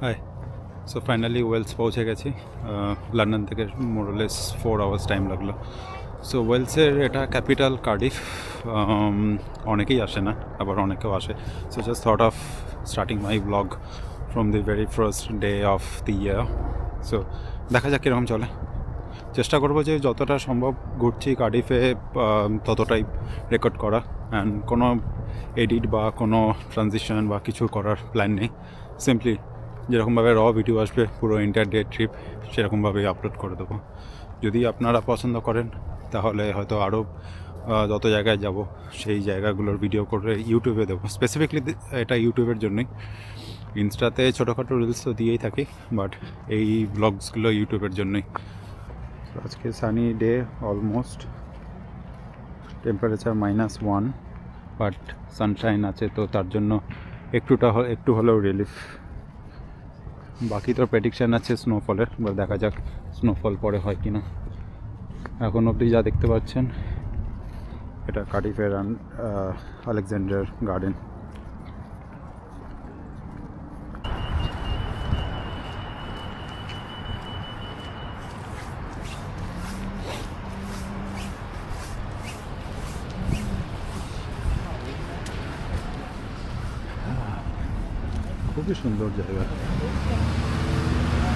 High. So finally Wales পৌঁছে গেছি। London থেকে মোরলেস 4 আওয়ার্স টাইম লাগলো। সো ওয়েলসের এটা ক্যাপিটাল কার্ডিফ। অনেকেই আসে না, আবার অনেকেও আসে। So just thought of starting my blog from the very first day of the year. So দেখা যাক কীরকম চলে। চেষ্টা করবো যে যতটা সম্ভব ঘুরছি কার্ডিফে ততটাই রেকর্ড করা, অ্যান্ড কোনো এডিট বা কোনো ট্রানজিশন বা কিছু করার প্ল্যান নেই। সিম্পলি যেরকমভাবে ভিডিও আসবে পুরো ইন্টার ডে ট্রিপ সেরকমভাবেই আপলোড করে দেবো। যদি আপনারা পছন্দ করেন তাহলে হয়তো আরও যত জায়গায় যাব সেই জায়গাগুলোর ভিডিও করে ইউটিউবে দেবো। স্পেসিফিকলি এটা ইউটিউবের জন্যই। ইনস্টাতে ছোটোখাটো রিলস তো দিয়েই থাকি, বাট এই ব্লগসগুলো ইউটিউবের জন্যই। আজকে sunny day, almost temperature -1, but Sunshine আছে, তো তার জন্য একটু হলেও রিলিফ। বাকি তো প্রেডিকশান আছে স্নোফলের, বা দেখা যাক স্নোফল পরে হয় কি না। এখন অবধি যা দেখতে পাচ্ছেন এটা কার্ডিফের আলেকজান্ডার গার্ডেন। খুবই সুন্দর জায়গা।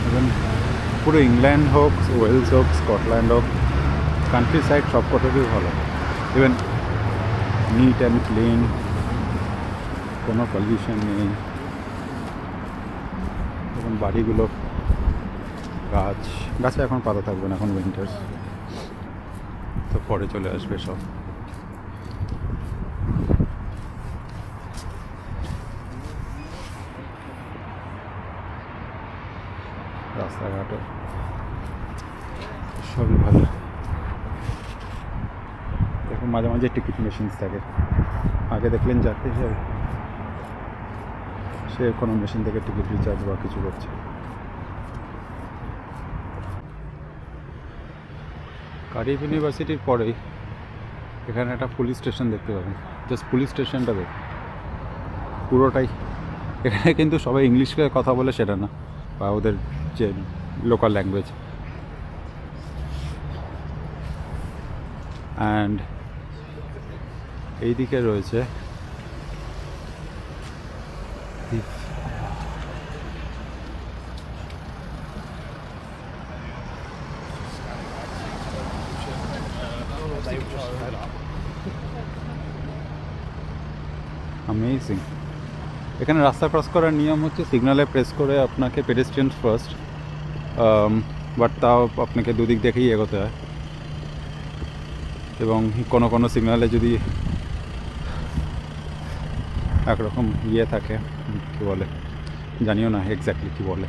এবং পুরো ইংল্যান্ড হোক, ওয়েলস হোক, স্কটল্যান্ড হোক, কান্ট্রি সাইড সব কটাই ভালো। ইভেন নিট অ্যান্ড ক্লিন, কোনো পলিউশন নেই। এবং বাড়িগুলো গাছে এখন পাতা থাকবে না, এখন উইন্টার্স, তো পরে চলে আসবে সব। রাস্তাঘাটও সবই ভালো। এখন মাঝে মাঝে টিকিট মেশিনস থাকে। আগে দেখলেন যাতে সে কোনো মেশিন থেকে টিকিট রিচার্জ বা কিছু করছে। কার্ডিফ ইউনিভার্সিটির পরেই এখানে একটা পুলিশ স্টেশন দেখতে পাবেন। জাস্ট পুলিশ স্টেশনটা দেখ, পুরোটাই। এখানে কিন্তু সবাই ইংলিশে কথা বলে সেটা না, বা ওদের যে লোকাল ল্যাঙ্গুয়েজ। অ্যান্ড এইদিকে রয়েছে অ্যামেজিং। এখানে রাস্তা ক্রস করার নিয়ম হচ্ছে সিগনালে প্রেস করে আপনাকে পেডেস্ট্রিয়ান ফার্স্ট, বাট তাও আপনাকে দুদিক দেখেই এগোতে হয়। এবং কোনো সিগনালে যদি একরকম থাকে, কী বলে জানিও না এক্স্যাক্টলি কী বলে,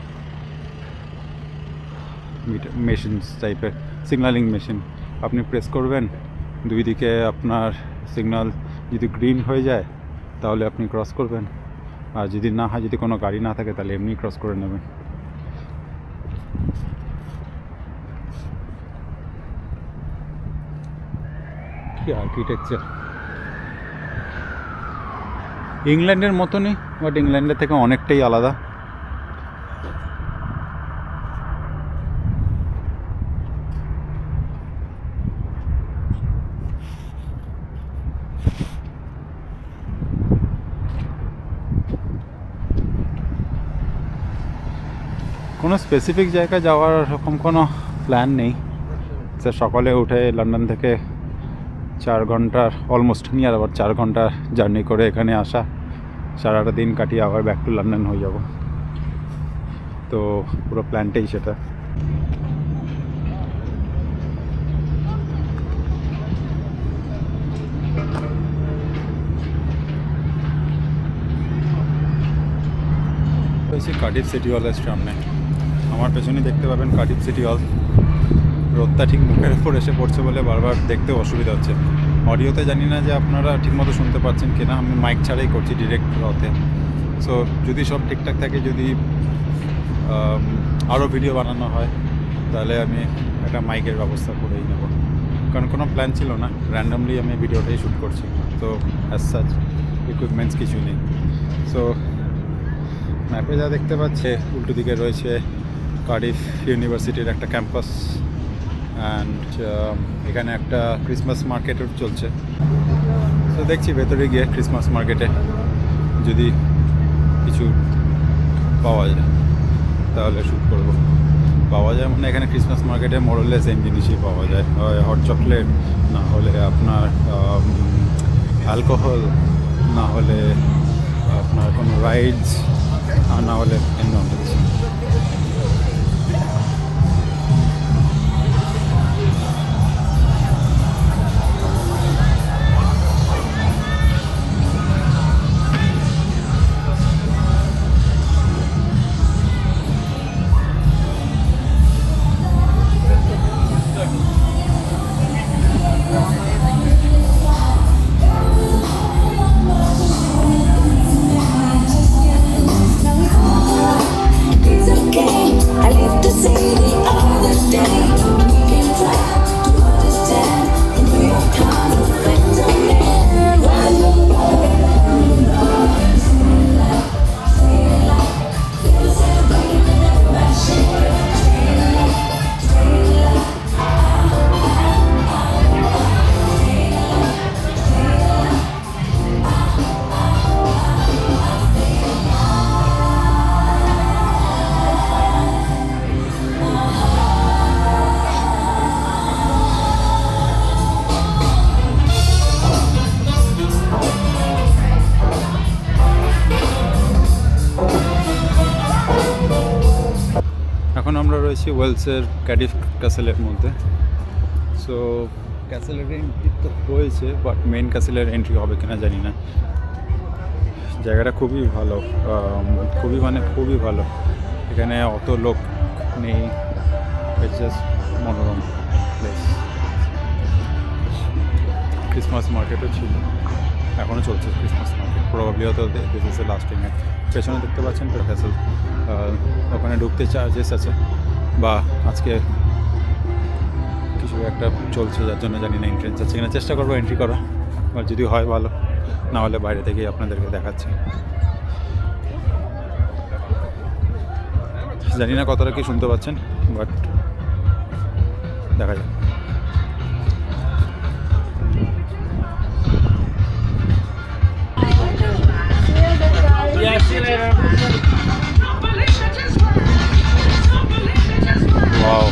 মেশিনস টাইপের সিগনালিং মেশিন, আপনি প্রেস করবেন, দুই দিকে আপনার সিগনাল যদি গ্রিন হয়ে যায় তাহলে আপনি ক্রস করবেন, আর যদি না হয়, যদি কোনো গাড়ি না থাকে তাহলে এমনি ক্রস করে নেবেন। কি আর্কিটেকচার! ইংল্যান্ডের মতনই, বাট ইংল্যান্ডের থেকে অনেকটাই আলাদা। কোনো স্পেসিফিক জায়গায় যাওয়ার এরকম কোনো প্ল্যান নেই। স্যার সকালে উঠে লন্ডন থেকে 4 ঘন্টার অলমোস্ট নিয়ার আবার 4 ঘন্টার জার্নি করে এখানে আসা, সারাটা দিন কাটিয়ে আবার ব্যাক টু লন্ডন হয়ে যাব। তো পুরো প্ল্যানটাই সেটা। হয়েছে কার্ডিফ সিটি হলের সামনে। আমার পেছনেই দেখতে পাবেন কার্ডিফ সিটি হল। রোদটা ঠিক মুখের উপর এসে পড়ছে বলে বারবার দেখতে অসুবিধা হচ্ছে। অডিওতে জানি না যে আপনারা ঠিকমতো শুনতে পাচ্ছেন কিনা, আমি মাইক ছাড়াই করছি ডিরেক্ট রতে। সো যদি সব ঠিকঠাক থাকে, যদি আরও ভিডিও বানানো হয়, তাহলে আমি একটা মাইকের ব্যবস্থা করেই নেব, কারণ কোনো প্ল্যান ছিল না, র্যান্ডামলি আমি ভিডিওটাই শ্যুট করছি। তো অ্যাজ সাচ ইকুইপমেন্টস কিছু নেই। সো ম্যাপে যা দেখতে পাচ্ছে উল্টো দিকে রয়েছে কার্ডিফ ইউনিভার্সিটির একটা ক্যাম্পাস, অ্যান্ড এখানে একটা ক্রিসমাস মার্কেটও চলছে। তো দেখছি ভেতরে গিয়ে ক্রিসমাস মার্কেটে যদি কিছু পাওয়া যায় তাহলে শ্যুট করবো। পাওয়া যায় মানে এখানে ক্রিসমাস মার্কেটে মোরলে সেম জিনিসই পাওয়া যায়, হয় হট চকলেট, না হলে আপনার অ্যালকোহল, না হলে আপনার কোনো রাইডস, আর না হলে এমনি অন্য কিছু। It's okay. I live to see the other day. We can try to understand the New York Times effect on man. Why you এখন আমরা রয়েছি ওয়েলসের ক্যাডিফ ক্যাসেলের মধ্যে। সো ক্যাসেলের এন্ট্রি তো হয়েছে, বাট মেন ক্যাসেলের এন্ট্রি হবে কিনা জানি না। জায়গাটা খুবই ভালো, খুবই মানে খুবই ভালো। এখানে অত লোক নেই, ইটস জাস্ট মনোরম প্লেস। ক্রিসমাস মার্কেটও ছিল, এখনও চলছে ক্রিসমাস মার্কেট, প্রবাবলি হয়তো দিস ইজ এ লাস্টিং এ। পেছনে দেখতে পাচ্ছেন তো ক্যাসেল, ওখানে ঢুকতে চার্জেস আছে, বা আজকে কিছু একটা চলছে যার জন্য জানি না এন্ট্রেন্স আছে কিনা। চেষ্টা করবো এন্ট্রি করা, আর যদি হয় ভালো, না হলে বাইরে থেকেই আপনাদেরকে দেখাচ্ছি। জানি না কতটা কি শুনতে পাচ্ছেন, বাট দেখা যাক। Yeah, see you later. Wow,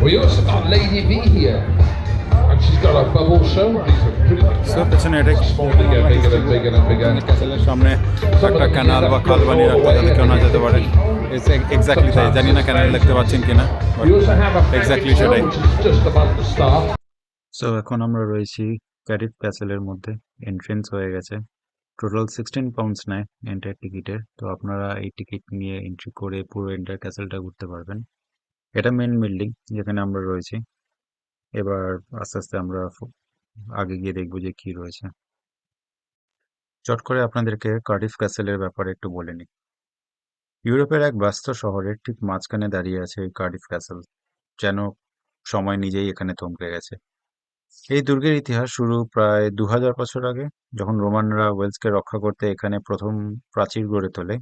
We also got Lady V here, and she's got a bubble show. These are pretty so পেছনে এটা small, bigger, bigger and bigger and bigger. ক্যাসেলের সামনে একটা ক্যানাল বা খাল বানিয়ে রাখতে যাতে কেউ না যেতে পারে। এক্স্যাক্টলি তাই, জানি না ক্যানাল দেখতে পাচ্ছেন কিনা, We also have a exactly show, সেটাই। which is just about to start. So এখন আমরা রয়েছি ক্যাডিফ ক্যাসেলের মধ্যে, এন্ট্রেন্স হয়ে গেছে। টোটাল 16 পাউন্ডস নেয় এন্টার টিকিটের। তো আপনারা এই টিকিট নিয়ে এন্ট্রি করে পুরো এন্টার ক্যাসেলটা ঘুরতে পারবেন। এটা মেন বিল্ডিং যেখানে আমরা রয়েছি। এবার আস্তে আস্তে আমরা আগে গিয়ে দেখবো যে কি রয়েছে। চট করে আপনাদেরকে কার্ডিফ ক্যাসেলের ব্যাপারে একটু বলে নিই। ইউরোপের এক ব্যস্ত শহরের ঠিক মাঝখানে দাঁড়িয়ে আছে এই কার্ডিফ ক্যাসেল, যেন সময় নিজেই এখানে থমকে গেছে। এই দুর্গের ইতিহাস শুরু প্রায় 2000 বছর আগে, যখন রোমানরা ওয়েলসকে রক্ষা করতে এখানে প্রথম প্রাচীর গড়ে তোলে।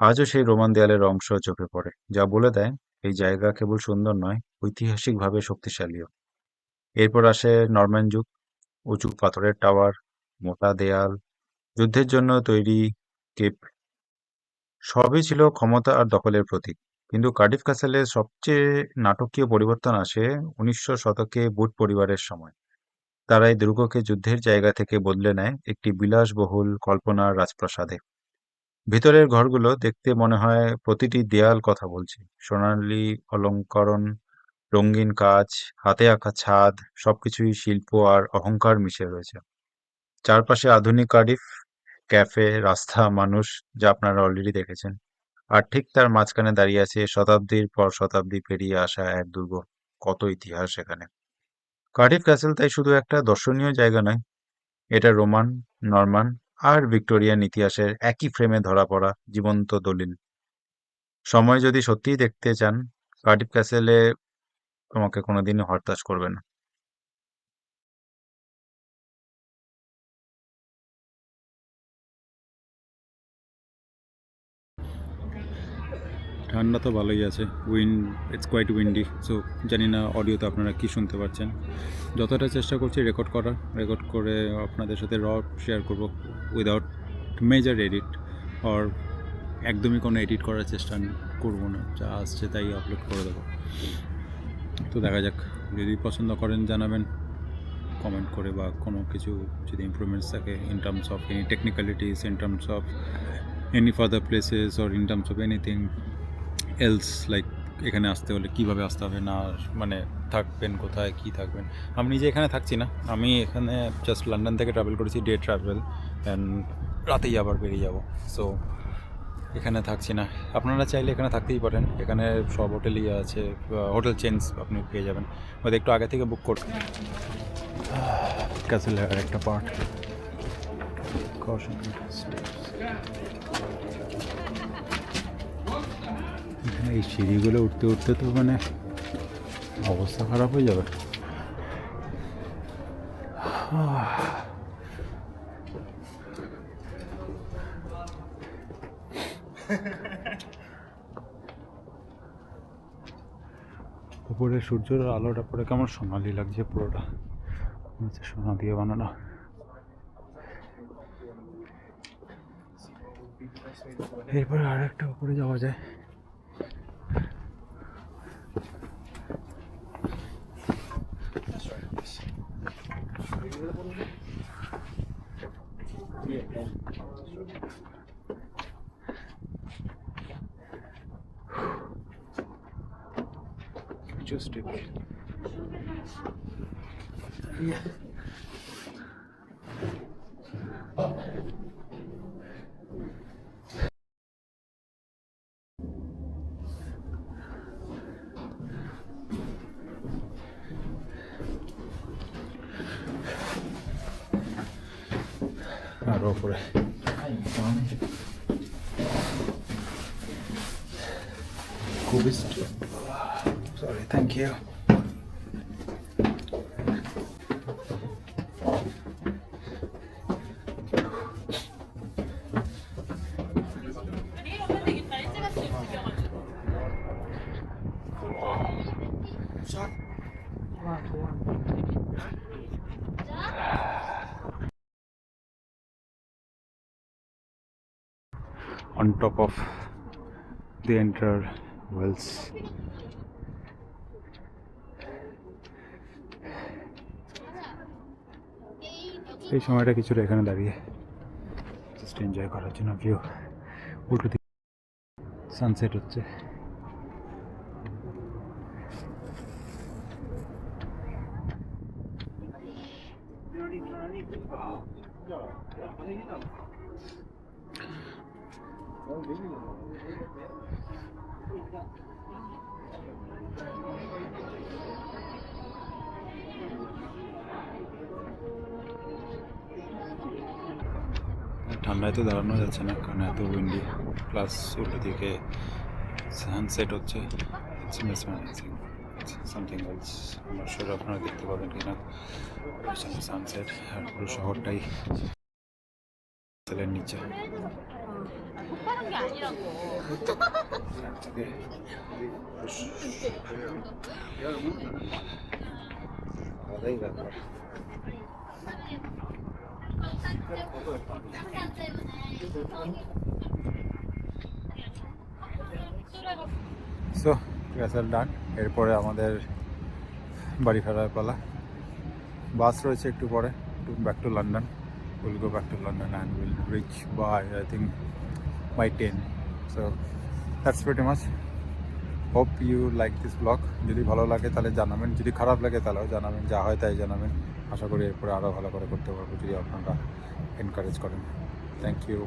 আজও সেই রোমান দেয়ালের অংশ চোখে পড়ে, যা বলে দেয় এই জায়গা কেবল সুন্দর নয়, ঐতিহাসিকভাবে শক্তিশালীও। এরপর আসে নরম্যান যুগ, উঁচু পাথরের টাওয়ার, মোটা দেয়াল, যুদ্ধের জন্য তৈরি কেপ, সবই ছিল ক্ষমতা আর দখলের প্রতীক। কিন্তু কার্ডিফ ক্যাসেলের সবচেয়ে নাটকীয় পরিবর্তন আসে 19 শতকে বুট পরিবারের সময়। তারা এই দুর্গকে যুদ্ধের জায়গা থেকে বদলে নেয় একটি বিলাসবহুল কল্পনার রাজপ্রাসাদে। ভিতরের ঘরগুলো দেখতে মনে হয় প্রতিটি দেয়াল কথা বলছে। সোনালী অলঙ্করণ, রঙিন কাজ, হাতে আঁকা ছাদ, সবকিছুই শিল্প আর অহংকার মিশে রয়েছে। চারপাশে আধুনিক কার্ডিফ, ক্যাফে, রাস্তা, মানুষ, যা আপনারা অলরেডি দেখেছেন। আর ঠিক তার মাঝখানে দাঁড়িয়ে আছে শতাব্দীর পর শতাব্দী পেরিয়ে আসা এক দুর্গ। কত ইতিহাস এখানে! কার্ডিফ ক্যাসেল তাই শুধু একটা দর্শনীয় জায়গা নয়, এটা রোমান, নরমান আর ভিক্টোরিয়ান ইতিহাসের একই ফ্রেমে ধরা পড়া জীবন্ত দলিল। সময় যদি সত্যিই দেখতে চান, কার্ডিফ ক্যাসেলে তোমাকে কোনোদিনই হতাশ করবে না। ঠান্ডা তো ভালোই আছে, ইটস কোয়াইট উইন্ডি, সো জানি না অডিওতে আপনারা কি শুনতে পাচ্ছেন। যতটা চেষ্টা করছি রেকর্ড করে আপনাদের সাথে শেয়ার করব উইদাউট মেজর এডিট, অর একদমই কোনো এডিট করার চেষ্টা করব না, যা আসছে তাই আপলোড করে দেবো। তো দেখা যাক, যদি পছন্দ করেন জানাবেন কমেন্ট করে, বা কোনো কিছু যদি ইমপ্রুভমেন্টস থাকে in terms of any technicalities, in terms of any father places, or in terms of anything else, like এখানে আসতে হলে কীভাবে আসতে হবে, না মানে থাকবেন কোথায়, কী থাকবেন। আমি নিজে এখানে থাকছি না, আমি এখানে জাস্ট লন্ডন থেকে ট্রাভেল করেছি, ডে ট্রাভেল, অ্যান্ড রাতেই আবার বেরিয়ে যাব। সো এখানে থাকছি না, আপনারা চাইলে এখানে থাকতেই পারেন, এখানে সব হোটেলই আছে, হোটেল চেঞ্জ আপনি পেয়ে যাবেন, হয়তো একটু আগে থেকে বুক করতে। ক্যাসেলের আরেকটা পার্ট, এই সিঁড়িগুলো উঠতে উঠতে তো মানে অবস্থা খারাপ হয়ে যাবে। উপরে সূর্যের আলোটা পরে কেমন সোনালি লাগছে, পুরোটা হচ্ছে সোনা দিয়ে বানানো। এরপরে আর একটা উপরে যাওয়া যায়। Just a bit. আরো উপরে খুবই sorry, thank you. On top of the entire wells. এই সময়টা কিছুটা এখানে দাঁড়িয়ে জাস্ট এনজয় করার জন্য ভিউ। উল্টো দিকে সানসেট হচ্ছে। ঠান্ডায় তো দাঁড়ানো যাচ্ছে না, কারণ এত উইন্ডি, প্লাস উল্টো দিকে সানসেট হচ্ছে। সামথিং এলস, আমার শহর আপনারা দেখতে পাবেন কিনা, সানসেট, আর পুরো শহরটাই তেলের নিচে। 급하는 게 아니라고. সো ক্যাসেল ডান, এরপরে আমাদের বাড়ি ফেরার পালা। বাস রয়েছে একটু পরে, back to London. We'll go back to London and we'll reach by I think by 10. So that's pretty much. Hope you like this vlog. যদি ভালো লাগে তাহলে জানাবেন, যদি খারাপ লাগে তাহলেও জানাবেন, যা হয় তাই জানাবেন। আশা করি এরপরে আরও ভালো করে করতে পারবো যদি আপনারা এনকারেজ করেন। Thank you.